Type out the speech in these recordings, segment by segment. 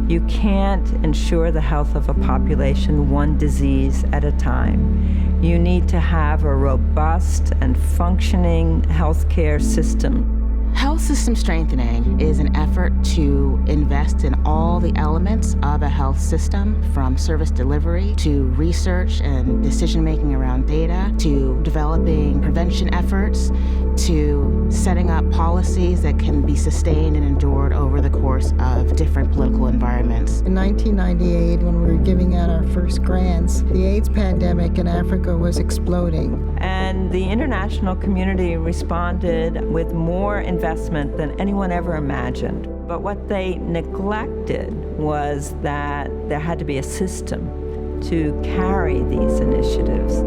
You can't ensure the health of a population one disease at a time. You need to have a robust and functioning healthcare system. Health system strengthening is an effort to invest in all the elements of a health system, from service delivery to research and decision-making around data, to developing prevention efforts, to setting up policies that can be sustained and endured over the course of different political environments. In 1998, when we were giving out our first grants, the AIDS pandemic in Africa was exploding. And the international community responded with more investment than anyone ever imagined. But what they neglected was that there had to be a system to carry these initiatives.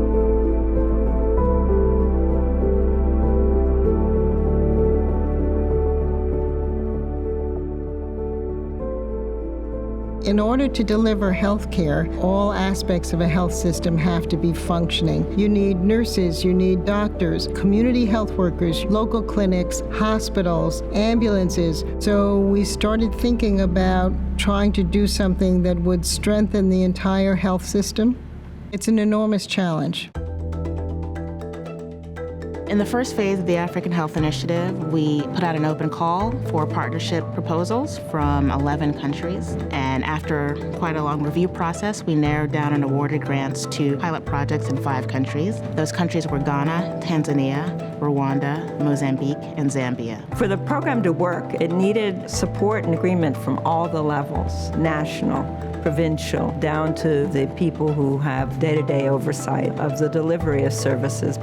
In order to deliver health care, all aspects of a health system have to be functioning. You need nurses, you need doctors, community health workers, local clinics, hospitals, ambulances. So we started thinking about trying to do something that would strengthen the entire health system. It's an enormous challenge. In the first phase of the African Health Initiative, we put out an open call for partnership proposals from 11 countries. And after quite a long review process, we narrowed down and awarded grants to pilot projects in 5 countries. Those countries were Ghana, Tanzania, Rwanda, Mozambique, and Zambia. For the program to work, it needed support and agreement from all the levels, national, provincial, down to the people who have day-to-day oversight of the delivery of services.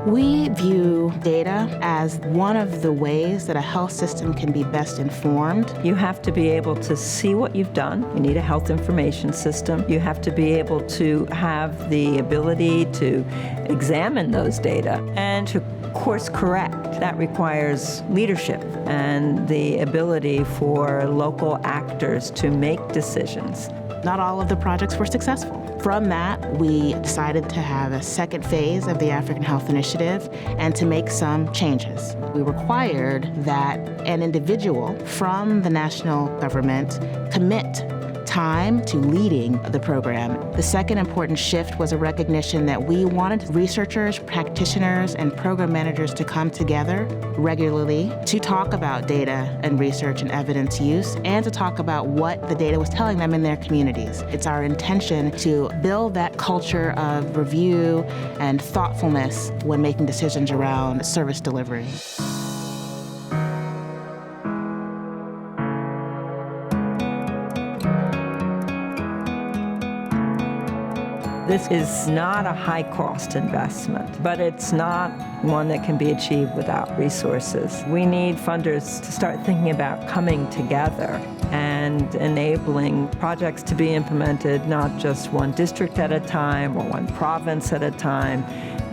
We view data as one of the ways that a health system can be best informed. You have to be able to see what you've done. You need a health information system. You have to be able to have the ability to examine those data and to course correct. That requires leadership and the ability for local actors to make decisions. Not all of the projects were successful. From that, we decided to have a second phase of the African Health Initiative and to make some changes. We required that an individual from the national government commit time to leading the program. The second important shift was a recognition that we wanted researchers, practitioners, and program managers to come together regularly to talk about data and research and evidence use, and to talk about what the data was telling them in their communities. It's our intention to build that culture of review and thoughtfulness when making decisions around service delivery. This is not a high-cost investment, but it's not one that can be achieved without resources. We need funders to start thinking about coming together and enabling projects to be implemented not just one district at a time or one province at a time,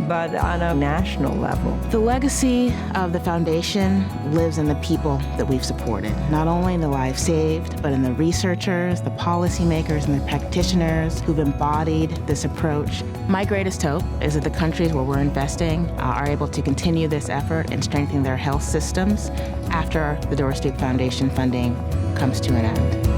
but on a national level. The legacy of the foundation lives in the people that we've supported, not only in the lives saved, but in the researchers, the policymakers, and the practitioners who've embodied this approach. My greatest hope is that the countries where we're investing are able to continue this effort in strengthening their health systems after the Doris Duke Foundation funding comes to an end.